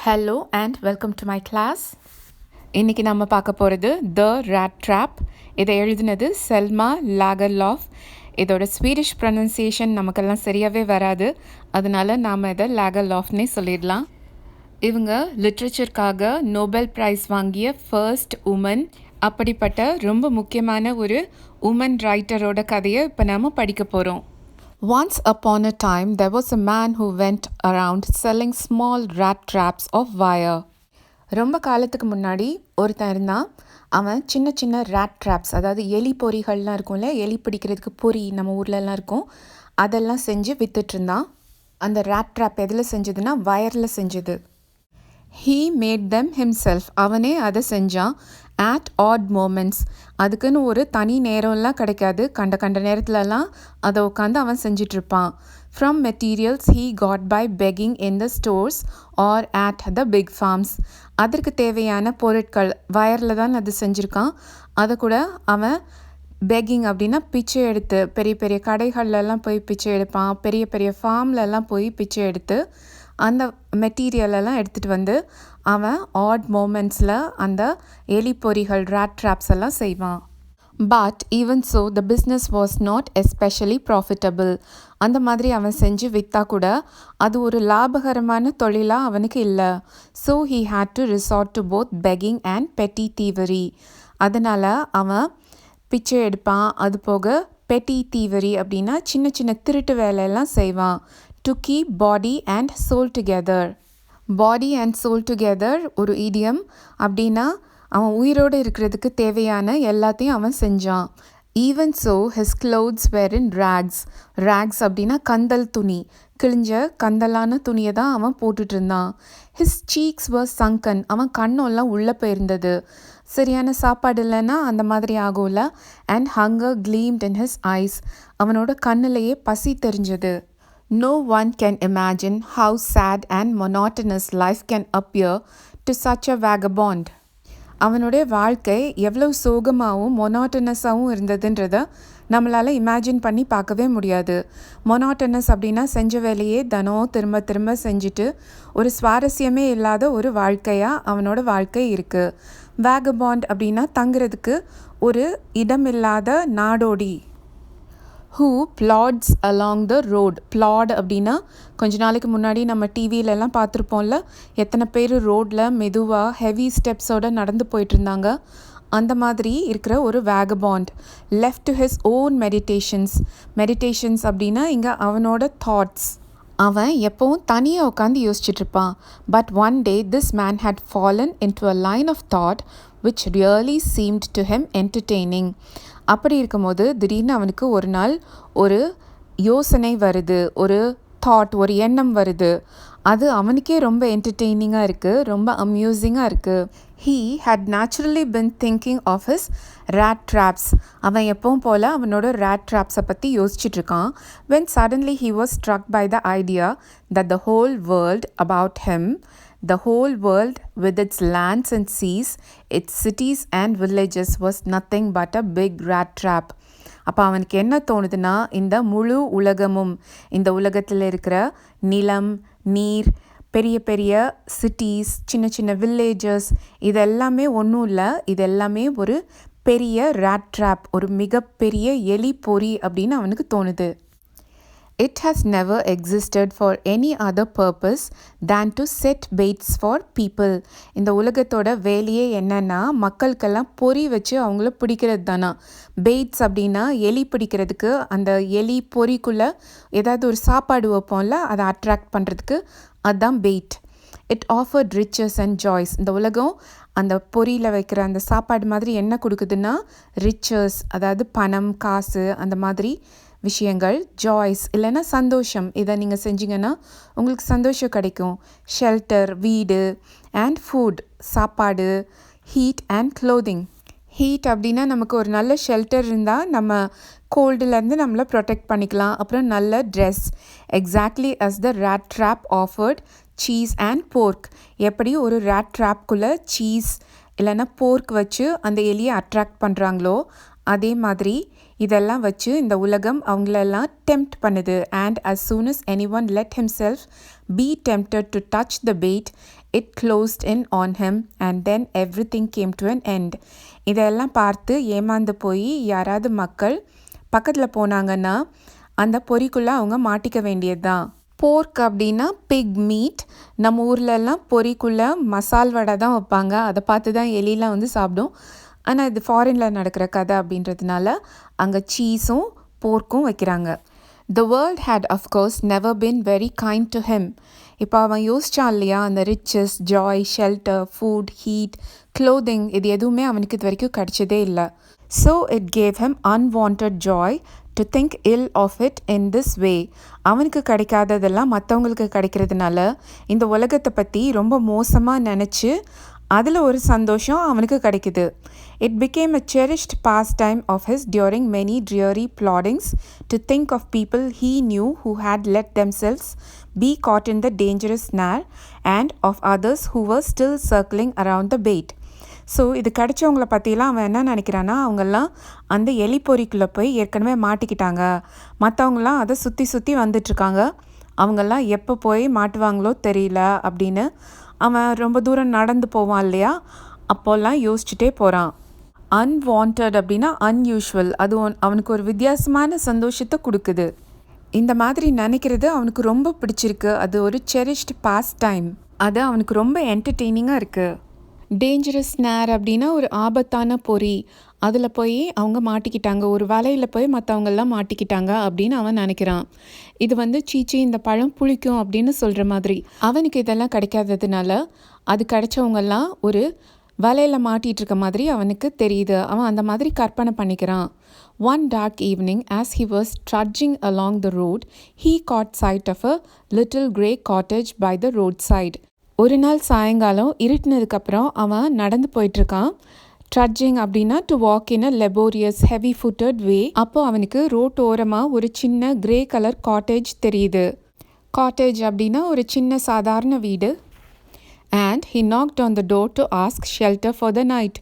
Hello and welcome to my class. இன்றைக்கி நம்ம பார்க்க போகிறது த ரேட் ட்ராப். இதை எழுதினது செல்மா லாகர்லாஃப். இதோட ஸ்வீடிஷ் ப்ரொனன்சியேஷன் நமக்கெல்லாம் சரியாகவே வராது, அதனால் நாம் இதை லாகர்லாஃப்னே சொல்லிடலாம். இவங்க லிட்ரேச்சருக்காக நோபல் ப்ரைஸ் வாங்கிய ஃபர்ஸ்ட் உமன். அப்படிப்பட்ட ரொம்ப முக்கியமான ஒரு உமன் ரைட்டரோட கதையை இப்போ நாம் படிக்க போகிறோம். Once upon a time, there was a man who went around selling small rat traps of wire. ரொம்ப காலத்துக்கு முன்னாடி ஒருத்தன் இருந்தான். அவன் சின்ன சின்ன ரேட் ட்ராப்ஸ், அதாவது எலி பொறிகள்லாம் இருக்கும்ல, எலி பிடிக்கிறதுக்கு பொறி நம்ம ஊர்லலாம் இருக்கும், அதெல்லாம் செஞ்சு விற்றுட்ருந்தான். அந்த ரேட் ட்ராப் எதில் செஞ்சதுன்னா வயரில் செஞ்சது. He made them himself. அவனே அதை செஞ்சான். at odd moments. அதுக்குன்னு ஒரு தனி நேரம்லாம் கிடைக்காது. கண்ட நேரத்துலலாம் அதை உட்காந்து அவன் செஞ்சிட்ருப்பான். From materials he got by begging in the stores or at the big farms. அதற்கு தேவையான பொருட்கள் வயரில் தான் அது செஞ்சுருக்கான். அதை கூட அவன் பெக்கிங் அப்படின்னா பிச்சை எடுத்து, பெரிய பெரிய கடைகள்லாம் போய் பிச்சை எடுப்பான். பெரிய பெரிய ஃபார்ம்லலாம் போய் பிச்சை எடுத்து அந்த மெட்டீரியலெல்லாம் எடுத்துகிட்டு வந்து அவன் ஆட் மோமெண்ட்ஸில் அந்த எலி பொறிகள் ரேட் ட்ராப்ஸ் எல்லாம் செய்வான். But even so the business was not especially profitable. அந்த மாதிரி அவன் செஞ்சு விற்றா கூட அது ஒரு லாபகரமான தொழிலாக அவனுக்கு இல்லை. So he had to resort to both begging and petty thievery. அதனால் அவன் பிச்சை எடுப்பான். அது போக பெட்டி தீவரி அப்படின்னா சின்ன சின்ன திருட்டு வேலையெல்லாம் செய்வான். to keep body and soul together. Body and soul together ஒரு இடியம். அப்படின்னா அவன் உயிரோடு இருக்கிறதுக்கு தேவையான எல்லாத்தையும் அவன் செஞ்சான். Even so his clothes were in rags. Rags அப்படின்னா கந்தல் துணி, கிழிஞ்ச கந்தலான துணியை தான் அவன் போட்டுட்டு இருந்தான். His cheeks were sunken. அவன் கண்ணெல்லாம் உள்ளே போயிருந்தது. சரியான சாப்பாடு இல்லைன்னா அந்த மாதிரி ஆகும்ல. And hunger gleamed in his eyes. அவனோட கண்ணிலேயே பசி தெரிஞ்சது. No one can imagine how sad and monotonous life can appear to such a vagabond. அவனுடைய வாழ்க்கை எவ்வளோ சோகமாகவும் மொனாட்டனஸாகவும் இருந்ததுன்றதை நம்மளால் இமேஜின் பண்ணி பார்க்கவே முடியாது. மொனாட்டனஸ் அப்படின்னா செஞ்ச வேலையே தினம் திரும்ப திரும்ப செஞ்சுட்டு ஒரு சுவாரஸ்யமே இல்லாத ஒரு வாழ்க்கையாக அவனோட வாழ்க்கை இருக்குது. வேகபாண்ட் அப்படின்னா தங்குறதுக்கு ஒரு இடமில்லாத நாடோடி. who plods along the road. plod அப்படின்னா கொஞ்ச நாளைக்கு முன்னாடி நம்ம டிவிலெல்லாம் பார்த்துருப்போம்ல, எத்தனை பேர் ரோட்டில் மெதுவாக ஹெவி ஸ்டெப்ஸோடு நடந்து போயிட்டுருந்தாங்க. அந்த மாதிரி இருக்கிற ஒரு வேகபாண்ட். left to his own meditations அப்படின்னா இங்கே அவனோட தாட்ஸ். அவன் எப்போவும் தனியாக உட்காந்து யோசிச்சுட்ருப்பான். But one day this man had fallen into a line of thought which really seemed to him entertaining. அப்படி இருக்கும்போது திடீர்னு அவனுக்கு ஒரு நாள் ஒரு யோசனை வருது, ஒரு தாட், ஒரு எண்ணம் வருது. அது அவனுக்கே ரொம்ப என்டர்டெய்னிங்காக இருக்குது, ரொம்ப அம்யூசிங்காக இருக்குது. He had naturally been thinking of his rat traps. அவன் எப்பவும் போல் அவனோட rat traps பற்றி யோசிச்சுட்ருக்கான். When suddenly he was struck by the idea that the whole world about him, the whole world with its lands and seas, its cities and villages was nothing but a big rat trap. அப்போ அவனுக்கு என்ன தோணுதுன்னா, இந்த முழு உலகமும், இந்த உலகத்தில் இருக்கிற நிலம், நீர், பெரிய பெரிய சிட்டிஸ், சின்ன சின்ன வில்லேஜஸ், இதெல்லாமே ஒன்றும் இல்லை, இதெல்லாமே ஒரு பெரிய ரேட் ட்ராப், ஒரு மிகப்பெரிய எலி பொறி அப்படின்னு அவனுக்கு தோணுது. It has never existed for any other purpose than to set baits for people. இந்த உலகத்தோட வேலையே என்னன்னா மக்களுக்கெல்லாம் பொறி வச்சு அவங்கள பிடிக்கிறது தானா. பெய்ட்ஸ் அப்படின்னா எலி பிடிக்கிறதுக்கு அந்த எலி பொறிக்குள்ளே ஏதாவது ஒரு சாப்பாடு வைப்போம்ல, அதை அட்ராக்ட் பண்ணுறதுக்கு, அதுதான் bait. It offered riches and joys. இந்த உலகம் அந்த பொரியில் வைக்கிற அந்த சாப்பாடு மாதிரி என்ன கொடுக்குதுன்னா ரிச்சஸ், அதாவது பணம், காசு, அந்த மாதிரி விஷயங்கள். ஜாய்ஸ் இல்லைன்னா சந்தோஷம். இதை நீங்கள் செஞ்சீங்கன்னா உங்களுக்கு சந்தோஷம் கிடைக்கும். ஷெல்டர், வீடு, அண்ட் ஃபுட், சாப்பாடு. Heat and clothing. ஹீட் அப்படின்னா நமக்கு ஒரு நல்ல ஷெல்டர் இருந்தால் நம்ம கோல்டுலேருந்து நம்மளை ப்ரொடெக்ட் பண்ணிக்கலாம். அப்புறம் நல்ல dress. Exactly as the rat trap offered cheese and pork. எப்படி ஒரு ரேட் ட்ராப்குள்ளே சீஸ் இல்லைன்னா போர்க் வச்சு அந்த எலியை அட்ராக்ட் பண்ணுறாங்களோ, அதே மாதிரி இதெல்லாம் வச்சு இந்த உலகம் அவங்களெல்லாம் டெம்ப்ட் பண்ணுது. And as soon as anyone let himself be tempted to touch the bait, it closed in on him and then everything came to an end. இதெல்லாம் பார்த்து ஏமாந்து போய் யாராவது மக்கள் பக்கத்தில் போனாங்கன்னா அந்த பொறிக்குள்ளே அவங்க மாட்டிக்க வேண்டியது தான். போர்க் அப்படின்னா பிக் மீட். நம்ம ஊர்லெல்லாம் பொறிக்குள்ளே மசால் வடை தான் வைப்பாங்க. அதை பார்த்து தான் எலிலாம் வந்து சாப்பிடும். ஆனால் இது ஃபாரினில் நடக்கிற கதை அப்படின்றதுனால அங்கே சீஸும் போர்க்கும் வைக்கிறாங்க. The world had of course never been very kind to him. இப்போ அவன் யோசிச்சான் இல்லையா, அந்த riches, joy, shelter, food, heat, clothing இது எதுவுமே அவனுக்கு இது வரைக்கும் கிடைச்சதே இல்லை. So it gave him unwanted joy to think ill of it in this way. அவனுக்கு கிடைக்காததெல்லாம் மற்றவங்களுக்கு கிடைக்கிறதுனால இந்த உலகத்தை பற்றி ரொம்ப மோசமாக நினச்சி அதில் ஒரு சந்தோஷம் அவனுக்கு கிடைக்குது. It became a cherished pastime of his during many dreary ploddings to think of people he knew who had let themselves be caught in the dangerous snare and of others who were still circling around the bait. So இது கிடைச்சவங்கள பற்றிலாம் அவன் என்ன நினைக்கிறான்னா, அவங்கெல்லாம் அந்த எலி பொறிக்குள்ளே போய் ஏற்கனவே மாட்டிக்கிட்டாங்க, மற்றவங்களாம் அதை சுற்றி சுற்றி வந்துட்டுருக்காங்க, அவங்கெல்லாம் எப்போ போய் மாட்டுவாங்களோ தெரியல அப்படின்னு அவன் ரொம்ப தூரம் நடந்து போவான் இல்லையா, அப்போல்லாம் யோசிச்சுட்டே போகிறான். அன்வாண்டட் அப்படின்னா அன்யூஷுவல். அது அவனுக்கு ஒரு வித்தியாசமான சந்தோஷத்தை கொடுக்குது. இந்த மாதிரி நினைக்கிறது அவனுக்கு ரொம்ப பிடிச்சிருக்கு. அது ஒரு செரிஷ்ட் பாஸ் டைம். அது அவனுக்கு ரொம்ப என்டர்டெய்னிங்காக இருக்குது. டேஞ்சரஸ் ஸ்னேர் அப்படின்னா ஒரு ஆபத்தான பொறி. அதில் போய் அவங்க மாட்டிக்கிட்டாங்க, ஒரு வலையில் போய் மற்றவங்கெல்லாம் மாட்டிக்கிட்டாங்க அப்படின்னு அவன் நினைக்கிறான். இது வந்து சீச்சி இந்த பழம் புளிக்கும் அப்படின்னு சொல்கிற மாதிரி. அவனுக்கு இதெல்லாம் கிடைக்காததுனால அது கிடைச்சவங்கெல்லாம் ஒரு வலையில் மாட்டிகிட்டு இருக்க மாதிரி அவனுக்கு தெரியுது. அவன் அந்த மாதிரி கற்பனை பண்ணிக்கிறான். One dark evening, as he was trudging along the road, he caught sight of a little grey cottage by the roadside. ஒரு நாள் சாயங்காலம் இருட்டினதுக்கப்புறம் அவன் நடந்து போயிட்டுருக்கான். ட்ரட்ஜிங் அப்படின்னா to walk in a laborious heavy footed way. அப்போ அவனுக்கு ரோட் ஓரமாக ஒரு சின்ன கிரே கலர் காட்டேஜ் தெரியுது. காட்டேஜ் அப்படின்னா ஒரு சின்ன சாதாரண வீடு. And he knocked on the door to ask shelter for the night.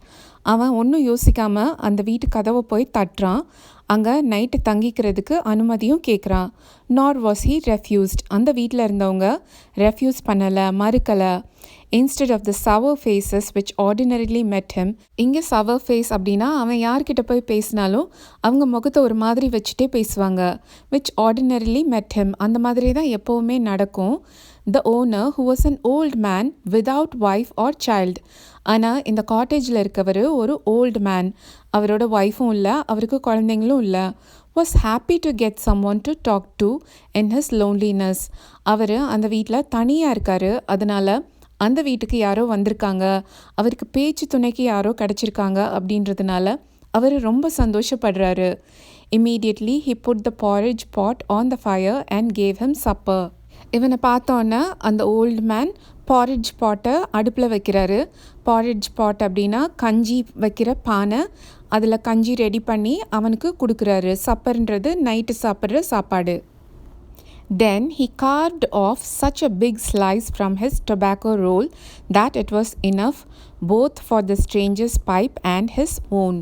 அவன் ஒன்றும் யோசிக்காமல் அந்த வீட்டு கதவை போய் தட்டுறான். அங்கே நைட்டு தங்கிக்கிறதுக்கு அனுமதியும் கேட்குறான். நார் வாஸ் ஹி ரெஃப்யூஸ்ட். அந்த வீட்டில் இருந்தவங்க ரெஃப்யூஸ் பண்ணலை, மறுக்கலை. Instead of the sour faces which ordinarily met him. இங்கே சவர் ஃபேஸ் அப்படின்னா அவன் யார்கிட்ட போய் பேசினாலும் அவங்க முகத்தை ஒரு மாதிரி வச்சுட்டே பேசுவாங்க. விச் ஆர்டினரிலி மெட் ஹிம், அந்த மாதிரி தான் எப்போவுமே நடக்கும். The owner, who was an old man without wife or child. ஆனால் இந்த காட்டேஜில் இருக்கவர் ஒரு ஓல்டு மேன். அவரோட ஒய்ஃபும் இல்லை, அவருக்கு குழந்தைங்களும் இல்லை. was happy to get someone to talk to in his loneliness. அவர் அந்த வீட்டில் தனியாக இருக்கார். அதனால் அந்த வீட்டுக்கு யாரோ வந்திருக்காங்க, அவருக்கு பேச்சு துணைக்கு யாரோ கிடச்சிருக்காங்க அப்படின்றதுனால அவர் ரொம்ப சந்தோஷப்படுறாரு. Immediately he put the porridge pot on the fire and gave him supper. இவனை பார்த்தோன்னே அந்த ஓல்டு மேன் பாரிட்ஜ் பாட்டை அடுப்பில் வைக்கிறாரு. பாரிட்ஜ் பாட் அப்படின்னா கஞ்சி வைக்கிற பானை. அதில் கஞ்சி ரெடி பண்ணி அவனுக்கு கொடுக்குறாரு. சப்பர்ன்றது நைட்டு சாப்பிட்ற சாப்பாடு. Then he carved off such a big slice from his tobacco roll that it was enough both for the stranger's pipe and his own.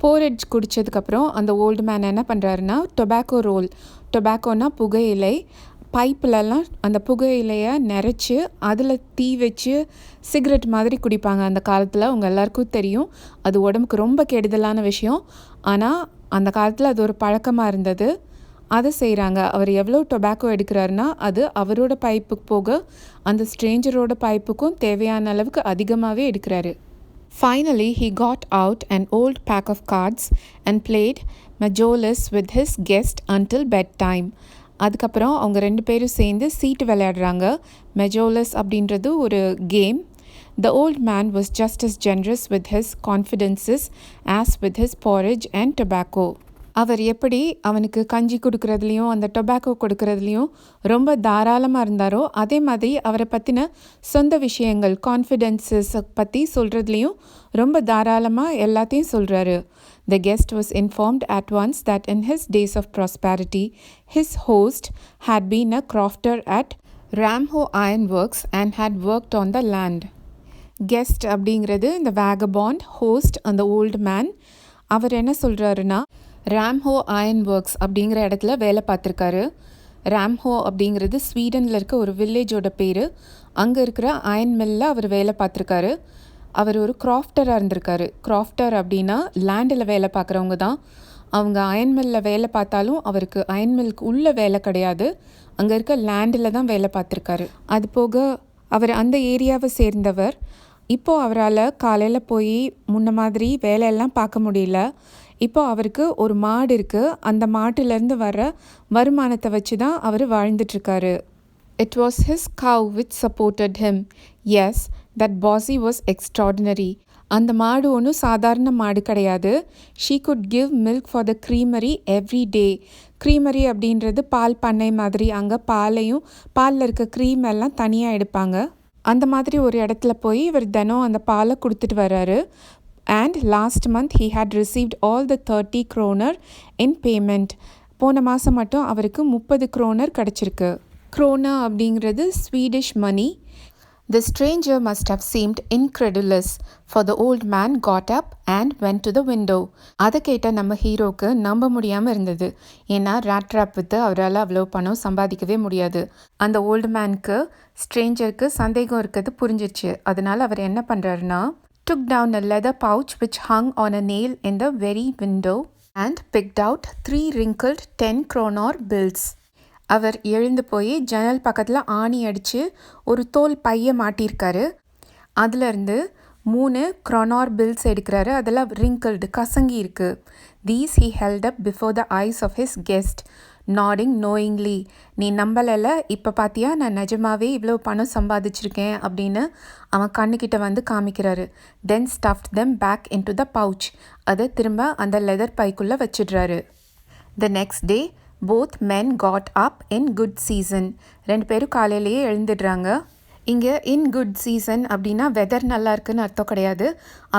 Porridge குடித்ததுக்கப்புறம் அந்த ஓல்டு மேன் என்ன பண்ணுறாருன்னா, டொபாக்கோ ரோல், டொபாக்கோனா புகையிலை, பைப்புலலாம் அந்த புகையிலையை நிறச்சி அதில் தீ வச்சு சிகரெட் மாதிரி குடிப்பாங்க அந்த காலத்தில். அவங்க எல்லாருக்கும் தெரியும் அது உடம்புக்கு ரொம்ப கெடுதலான விஷயம். ஆனால் அந்த காலத்தில் அது ஒரு பழக்கமாக இருந்தது. அதை செய்கிறாங்க. அவர் எவ்வளோ டொபாக்கோ எடுக்கிறாருன்னா அது அவரோட பைப்புக்கு போக அந்த ஸ்ட்ரேஞ்சரோட பைப்புக்கும் தேவையான அளவுக்கு அதிகமாகவே எடுக்கிறாரு. Finally, he got out an old pack of cards and played Majolus with his guest until bedtime. அதுக்கப்புறம் அவங்க 2 பேரும் சேர்ந்து சீட்டு விளையாடுறாங்க. மெஜோலஸ் அப்படின்றது ஒரு game. The old man was just as generous with his confidences as with his porridge and tobacco. அவர் எப்படி அவனுக்கு கஞ்சி கொடுக்கறதுலையும் அந்த டொபாக்கோ கொடுக்கறதுலையும் ரொம்ப தாராளமாக இருந்தாரோ, அதே மாதிரி அவரை பற்றின சொந்த விஷயங்கள் கான்ஃபிடென்சஸ் பற்றி சொல்கிறதுலையும் ரொம்ப தாராளமாக எல்லாத்தையும் சொல்கிறாரு. The guest was informed at once that in his days of prosperity, his host had been a crofter at Ramho Iron Works and had worked on the land. Guest அப்படிங்கிறது இந்த வேகபாண்ட், ஹோஸ்ட் அந்த ஓல்டு மேன். அவர் என்ன சொல்கிறாருன்னா, ராம்ஹோ iron works அப்படிங்கிற இடத்துல வேலை பார்த்துருக்காரு. ராம்ஹோ அப்படிங்கிறது ஸ்வீடனில் இருக்க ஒரு வில்லேஜோட பேர். அங்கே இருக்கிற அயர்ன் மில்லில் அவர் வேலை பார்த்துருக்காரு. அவர் ஒரு கிராஃப்டராக இருந்திருக்காரு. கிராஃப்டர் அப்படின்னா லேண்டில் வேலை பார்க்குறவங்க தான். அவங்க அயர்ன் மில்லில் வேலை பார்த்தாலும் அவருக்கு அயர்ன் மில்லுக்கு உள்ள வேலை கிடையாது. அங்கே இருக்க லேண்டில் தான் வேலை பார்த்துருக்காரு. அது போக அவர் அந்த ஏரியாவை சேர்ந்தவர். இப்போது அவரால் காலையில் போய் முன்ன மாதிரி வேலையெல்லாம் பார்க்க முடியல. இப்போ அவருக்கு ஒரு மாடு இருக்குது. அந்த மாட்டுலேருந்து வர்ற வருமானத்தை வச்சு தான் அவர் வாழ்ந்துட்டுருக்காரு. It was his cow which supported him. Yes, that bossy was extraordinary. அந்த மாடு ஒன்றும் சாதாரண மாடு கிடையாது. She could give milk for the creamery every day. creamery அப்படின்றது பால் பண்ணை மாதிரி. அங்கே பாலில் இருக்க க்ரீம் எல்லாம் தனியாக எடுப்பாங்க. அந்த மாதிரி ஒரு இடத்துல போய் இவர் தினம் அந்த பாலை கொடுத்துட்டு வர்றாரு. And last month he had received all the 30 kroner in payment. போன மாதம் மட்டும் அவருக்கு 30 kroner கிடச்சிருக்கு. Krona அப்படிங்கிறது Swedish money. The stranger must have seemed incredulous, for the old man got up and went to the window. அதை கேட்ட நம்ம ஹீரோக்கு நம்ப முடியாமல் இருந்தது. ஏன்னா ராட் ட்ராப் விற்று அவரால் அவ்வளோ பணம் சம்பாதிக்கவே முடியாது. அந்த ஓல்டு மேனுக்கு ஸ்ட்ரேஞ்சருக்கு சந்தேகம் இருக்கிறது புரிஞ்சிருச்சு. அதனால் அவர் என்ன பண்ணுறாருன்னா, took down a leather pouch which hung on a nail in the very window and picked out 3 wrinkled 10 kroner bills. அவர் எழுந்து போய் ஜன்னல் பக்கத்தில் ஆணி அடித்து ஒரு தோல் பையை மாட்டியிருக்காரு. அதுலேருந்து 3 kroner பில்ஸ் எடுக்கிறாரு. அதெல்லாம் wrinkled கசங்கி இருக்குது. These he held up before the eyes of his guest, nodding knowingly. நீ நம்பலைல, இப்போ பார்த்தியா நான் நிஜமாவே இவ்வளோ பணம் சம்பாதிச்சிருக்கேன் அப்படின்னு அவன் கண்ணுக்கிட்ட வந்து காமிக்கிறாரு. Then stuffed them back into the pouch. அதை திரும்ப அந்த leather பைக்குள்ளே வச்சிடுறாரு. The next day both men got up in good season. 2 பேரும் காலையிலேயே எழுந்துடுறாங்க. இங்கே இன் குட் சீசன் அப்படின்னா வெதர் நல்லா இருக்குன்னு அர்த்தம் கிடையாது.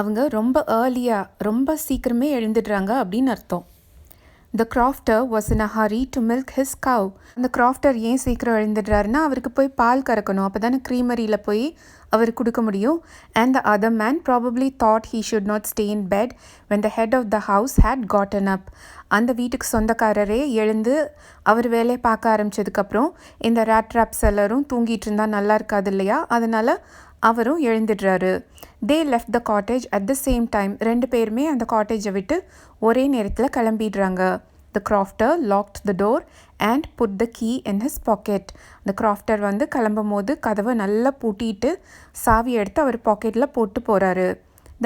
அவங்க ரொம்ப ஏர்லியாக ரொம்ப சீக்கிரமே எழுந்துடுறாங்க அப்படின்னு அர்த்தம். The crofter was in a hurry to milk his cow. அந்த கிராஃப்டர் ஏன் சீக்கிரம் எழுந்துடுறாருன்னா அவருக்கு போய் பால் கறக்கணும். அப்போ தானே க்ரீமரியில் போய் அவர் கொடுக்க முடியும். And the other man probably thought he should not stay in bed when the head of the house had gotten up. அந்த வீட்டுக்கு சொந்தக்காரரே எழுந்து அவர் வேலையை பார்க்க ஆரம்பித்ததுக்கப்புறம் இந்த ராட் ட்ராப்ஸ் எல்லாரும் தூங்கிட்டு இருந்தால் நல்லா இருக்காது இல்லையா, அதனால் அவரும் எழுந்துடுறாரு. They left the cottage at the same time. 2 பேருமே அந்த காட்டேஜை விட்டு ஒரே நேரத்தில் கிளம்பிடுறாங்க. The crofter locked the door and put the key in his pocket. அந்த crofter வந்து கிளம்பும் போது கதவை நல்லா பூட்டிட்டு சாவி எடுத்து அவர் பாக்கெட்டில் போட்டு போகிறாரு.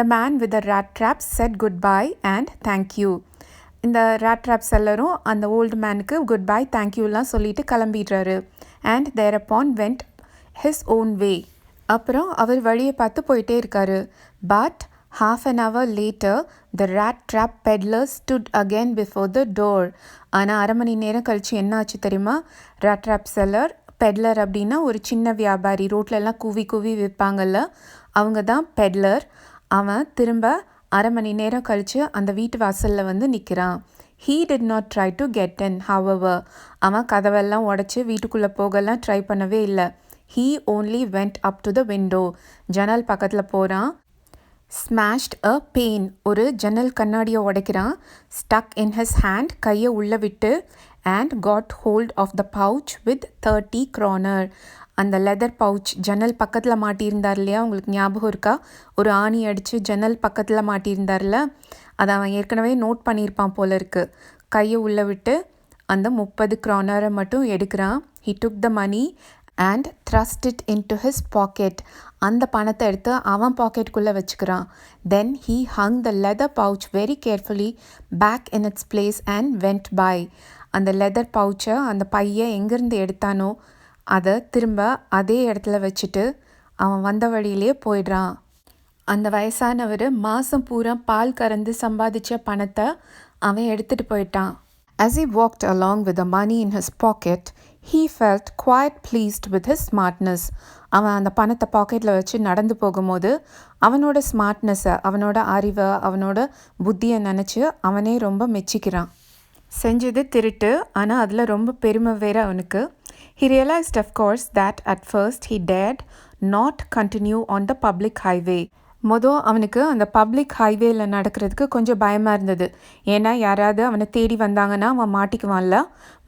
The man with the rat traps said goodbye and thank you. இந்த rat traps எல்லாரும் அந்த ஓல்டு மேனுக்கு குட் பை தேங்க்யூலாம் சொல்லிட்டு கிளம்பிடுறாரு. And thereupon went his own way. அப்புறம் அவர் வழியை பார்த்து போயிட்டே இருக்காரு. But half an hour later the rat trap peddler stood again before the door. ஆனால் 1/2 மணி நேரம் கழிச்சு என்ன ஆச்சு தெரியுமா? rat trap seller, பெட்லர் அப்படின்னா ஒரு சின்ன வியாபாரி, ரோட்லெல்லாம் கூவி கூவி விற்பாங்கல்ல, அவங்க தான் பெட்லர். அவன் திரும்ப 1/2 மணி நேரம் கழித்து அந்த வீட்டு வாசலில் வந்து நிற்கிறான். He did not try to get in, however. அவன் கதவெல்லாம் உடச்சி வீட்டுக்குள்ளே போகலாம் ட்ரை பண்ணவே இல்லை. He only went up to the window. ஜன்னல் பக்கத்தில் போகிறான். Smashed a pane. ஒரு ஜன்னல் கண்ணாடியை உடைக்கிறான். Stuck in his hand. கையை உள்ளே விட்டு and got hold of the pouch with 30 kroner. அந்த லெதர் பவுச் ஜன்னல் பக்கத்தில் மாட்டியிருந்தார் இல்லையா, உங்களுக்கு ஞாபகம் இருக்கா? ஒரு ஆணி அடித்து ஜன்னல் பக்கத்தில் மாட்டியிருந்தார்ல, அதை அவன் ஏற்கனவே நோட் பண்ணியிருப்பான் போல இருக்கு. கையை உள்ளே விட்டு அந்த 30 kroner மட்டும் எடுக்கிறான். He took the money and thrust it into his pocket. அந்த பணத்தை எடுத்து அவன் பாக்கெட்டுக்குள்ளே வச்சுக்கிறான். Then he hung the leather pouch very carefully back in its place and went by. அந்த லெதர் பவுச்சை, அந்த பையை எங்கேருந்து எடுத்தானோ அதை திரும்ப அதே இடத்துல வச்சுட்டு அவன் வந்த வழியிலே போயிடுறான். அந்த வயசானவர் மாதம் பூரா பால் கறந்து சம்பாதிச்ச பணத்தை அவன் எடுத்துகிட்டு போயிட்டான். As he walked along with the money in his pocket, he felt quite pleased with his smartness. அவன் அந்த பணத்தை பாக்கெட்டில் வச்சு நடந்து போகும்போது அவனோட ஸ்மார்ட்னஸை, அவனோட அறிவை, அவனோட புத்தியை நினச்சி அவனே ரொம்ப மெச்சிக்கிறான். செஞ்சது திருட்டு, ஆனால் அதில் ரொம்ப பெருமை வேறு அவனுக்கு. He realized of course that at first he dared not continue on the public highway. அவனுக்கு அந்த பப்ளிக் ஹைவேல நடக்கிறதுக்கு கொஞ்சம் பயமாக இருந்தது. ஏன்னா யாராவது அவனை தேடி வந்தாங்கன்னா அவன் மாட்டிக்குவான்ல.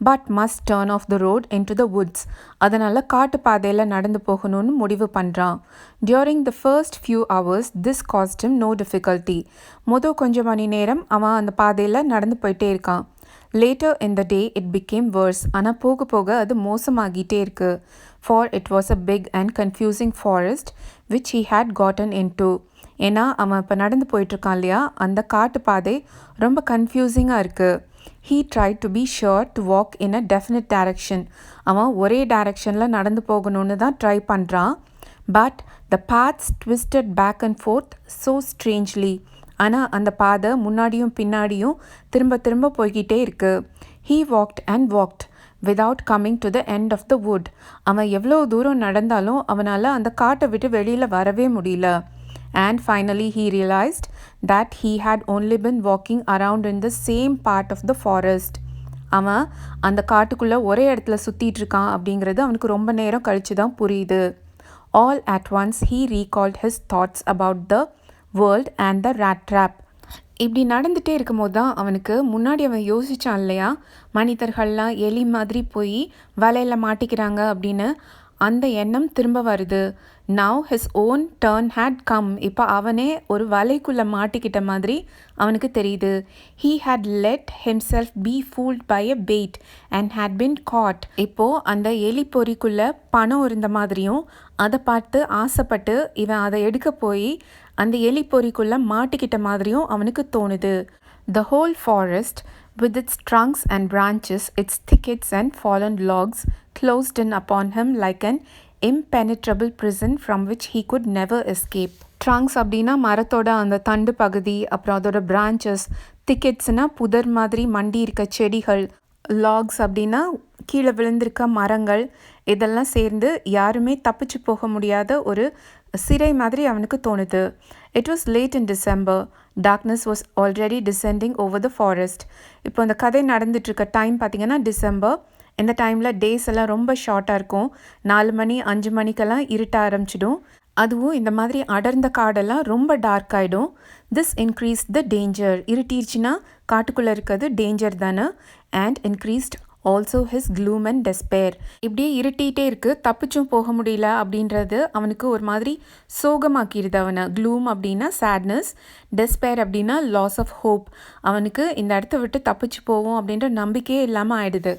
But must turn off the road into the woods. அதனால் காட்டு பாதையில் நடந்து போகணும்னு முடிவு பண்ணுறான். During the first few hours this cost him no difficulty. கொஞ்சம் மணி நேரம் அவன் அந்த பாதையில் நடந்து போயிட்டே இருக்கான். Later in the day it became worse. ஆனால் போக போக அது மோசமாகிட்டே இருக்கு. For it was a big and confusing forest which he had gotten into. ஏன்னா அவன் இப்போ நடந்து போயிட்டுருக்கான் இல்லையா, அந்த காட்டு பாதை ரொம்ப கன்ஃபியூசிங்காக இருக்குது. He try to be sure to walk in a definite direction. அவன் ஒரே டைரக்ஷனில் நடந்து போகணுன்னு தான் ட்ரை பண்ணுறான். But the paths twisted back and forth so strangely. ஆனால் அந்த பாதை முன்னாடியும் பின்னாடியும் திரும்ப திரும்ப போய்கிட்டே இருக்கு. He walked and walked without coming to the end of the wood. அவன் எவ்வளோ தூரம் நடந்தாலும் அவனால் அந்த காட்டை விட்டு வெளியில் வரவே முடியல. And finally he realized that he had only been walking around in the same part of the forest. அவன் அந்த காட்டுக்குள்ளே ஒரே இடத்துல சுற்றிட்டு இருக்கான் அப்படிங்கிறது அவனுக்கு ரொம்ப நேரம் கழித்து தான் புரியுது. All at once he recalled his thoughts about the world and the rat trap. இப்படி நடந்துகிட்டே இருக்கும்போது தான் அவனுக்கு முன்னாடி அவன் யோசித்தான் இல்லையா, மனிதர்கள்லாம் எலி மாதிரி போய் வலையில் மாட்டிக்கிறாங்க அப்படின்னு. அந்த எண்ணம் திரும்ப வருது. Now his own turn had come. இப்போ அவனே ஒரு வலைக்குள்ளே மாட்டிக்கிட்ட மாதிரி அவனுக்கு தெரியுது. He had let himself be fooled by a bait and had been caught. இப்போது அந்த எலி பொறிக்குள்ளே பணம் இருந்த மாதிரியும் அதை பார்த்து ஆசைப்பட்டு இவன் அதை எடுக்க போய் அந்த எலி பொறிக்குள்ளே மாட்டிக்கிட்ட மாதிரியும் அவனுக்கு தோணுது. The whole forest, with its trunks and branches, its thickets and fallen logs, closed in upon him like an impenetrable prison from which he could never escape. Trunks அப்படின்னா மரத்தோட அந்த தண்டு பகுதி, அப்புறம் அதோட branches. thicketsனா புதர் மாதிரி மண்டி இருக்க செடிகள். logs அப்படின்னா கீழே விழுந்திருக்க மரங்கள். இதெல்லாம் சேர்ந்து யாருமே தப்பிச்சு போக முடியாத ஒரு சிறை மாதிரி அவனுக்கு தோணுது. It was late in December. Darkness was already descending over the forest. இப்போ அந்த கதை நடந்துட்டுருக்க டைம் பார்த்திங்கன்னா டிசம்பர். இந்த டைமில் டேஸ் எல்லாம் ரொம்ப ஷார்ட்டாக இருக்கும். 4 மணி 5 மணிக்கெல்லாம் இருட்ட ஆரம்பிச்சிடும். அதுவும் இந்த மாதிரி அடர்ந்த காடெல்லாம் ரொம்ப டார்க் ஆகிடும். This increase the danger. இருட்டிடுச்சுன்னா காட்டுக்குள்ளே இருக்கிறது டேஞ்சர் தானே. And increased also his gloom and despair. இப்படியே இருட்டிகிட்டே இருக்குது, தப்பிச்சும் போக முடியல அப்படின்றது அவனுக்கு ஒரு மாதிரி சோகமாக்கிடுது அவனை. க்ளூம் அப்படின்னா சேட்னஸ், டெஸ்பேர் அப்படின்னா லாஸ் ஆஃப் ஹோப். அவனுக்கு இந்த இடத்த விட்டு தப்பிச்சு போவோம் அப்படின்ற நம்பிக்கையே இல்லாமல் ஆயிடுது.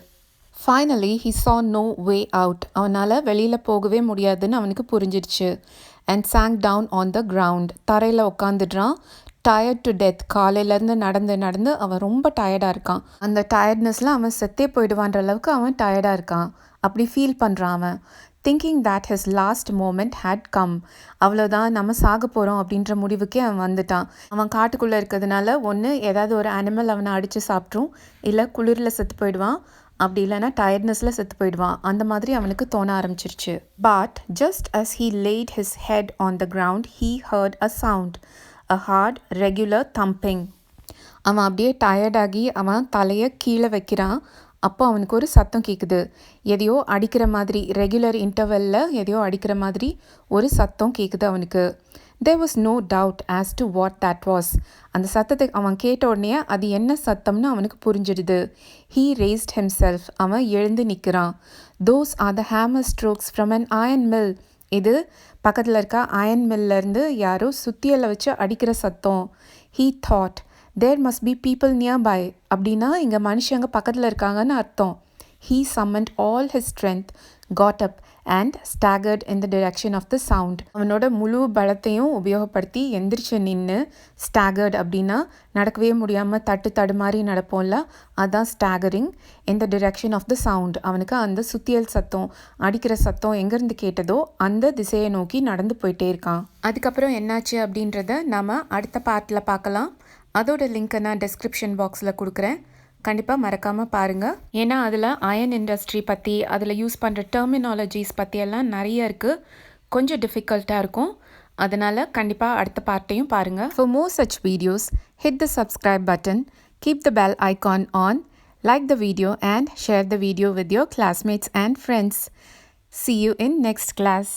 Finally he saw no way out. அவனால் வெளியில் போகவே முடியாதுன்னு அவனுக்கு புரிஞ்சிடுச்சு. And sank down on the ground. தரையில் உட்காந்துடுறான். Tired to death. காலையிலேருந்து நடந்து அவன் ரொம்ப டயர்டாக இருக்கான். அந்த டயர்ட்னஸில் அவன் செத்தே போயிடுவான்ற அளவுக்கு அவன் டயர்டாக இருக்கான். அப்படி ஃபீல் பண்ணுறான் அவன். Thinking that his last moment had come. அவ்வளோதான், நம்ம சாக போகிறோம் அப்படின்ற முடிவுக்கே அவன் வந்துட்டான். அவன் காட்டுக்குள்ளே இருக்கிறதுனால ஒன்று ஏதாவது ஒரு அனிமல் அவனை அடித்து சாப்பிட்ரும், இல்லை குளிரில் செத்து போயிடுவான், அப்படி இல்லைனா டயர்ட்னஸில் செத்து போயிடுவான். அந்த மாதிரி அவனுக்கு தோண ஆரம்பிச்சிருச்சு. But just as he laid his head on the ground he heard a sound, a hard regular thumping. அவன் அப்படியே டயர்டாகி அவன் தலையை கீழே வைக்கிறான். அப்போ அவனுக்கு ஒரு சத்தம் கேட்குது. எதையோ அடிக்கிற மாதிரி, ரெகுலர் இன்டர்வெல்லில் எதையோ அடிக்கிற மாதிரி ஒரு சத்தம் கேட்குது அவனுக்கு. There was no doubt as to what that was. அந்த சத்தத்தை அவன் கேட்ட உடனே அது என்ன சத்தம்னு அவனுக்கு புரிஞ்சிடுது. He raised himself. அவன் எழுந்து நிற்கிறான். Those are the hammer strokes from an iron mill. இது பக்கத்தில் இருக்க அயன் மில்லேருந்து யாரோ சுத்தியலை வச்சு அடிக்கிற சத்தம். He thought, there must be people nearby. அப்படின்னா இங்கே மனுஷங்க பக்கத்தில் இருக்காங்கன்னு அர்த்தம். He summoned all his strength, got up and staggered in the direction of the sound. அவனோட முழு பலத்தையும் உபயோகப்படுத்தி எந்திரிச்சு நின்று, ஸ்டாகர்ட் அப்படின்னா நடக்கவே முடியாமல் தடுமாறி நடப்போம்ல, அதான் staggering. in the direction of the sound. அவனுக்கு அந்த சுத்தியல் சத்தம், அடிக்கிற சத்தம் எங்கேருந்து கேட்டதோ அந்த திசையை நோக்கி நடந்து போயிட்டே இருக்கான். அதுக்கப்புறம் என்னாச்சு அப்படின்றத நாம் அடுத்த பார்ட்டில் பார்க்கலாம். அதோட லிங்க்கை நான் டெஸ்கிரிப்ஷன் பாக்ஸில் கொடுக்குறேன். கண்டிப்பாக மறக்காமல் பாருங்கள். ஏன்னா அதில் அயன் இண்டஸ்ட்ரி பற்றி, அதில் யூஸ் பண்ணுற டெர்மினாலஜிஸ் பற்றியெல்லாம் நிறைய இருக்குது. கொஞ்சம் டிஃபிகல்ட்டாக இருக்கும். அதனால் கண்டிப்பாக அடுத்த பார்ட்டையும் பாருங்கள். For more such videos, hit the subscribe button, keep the bell icon on, like the video and share the video with your classmates and friends. See you in next class.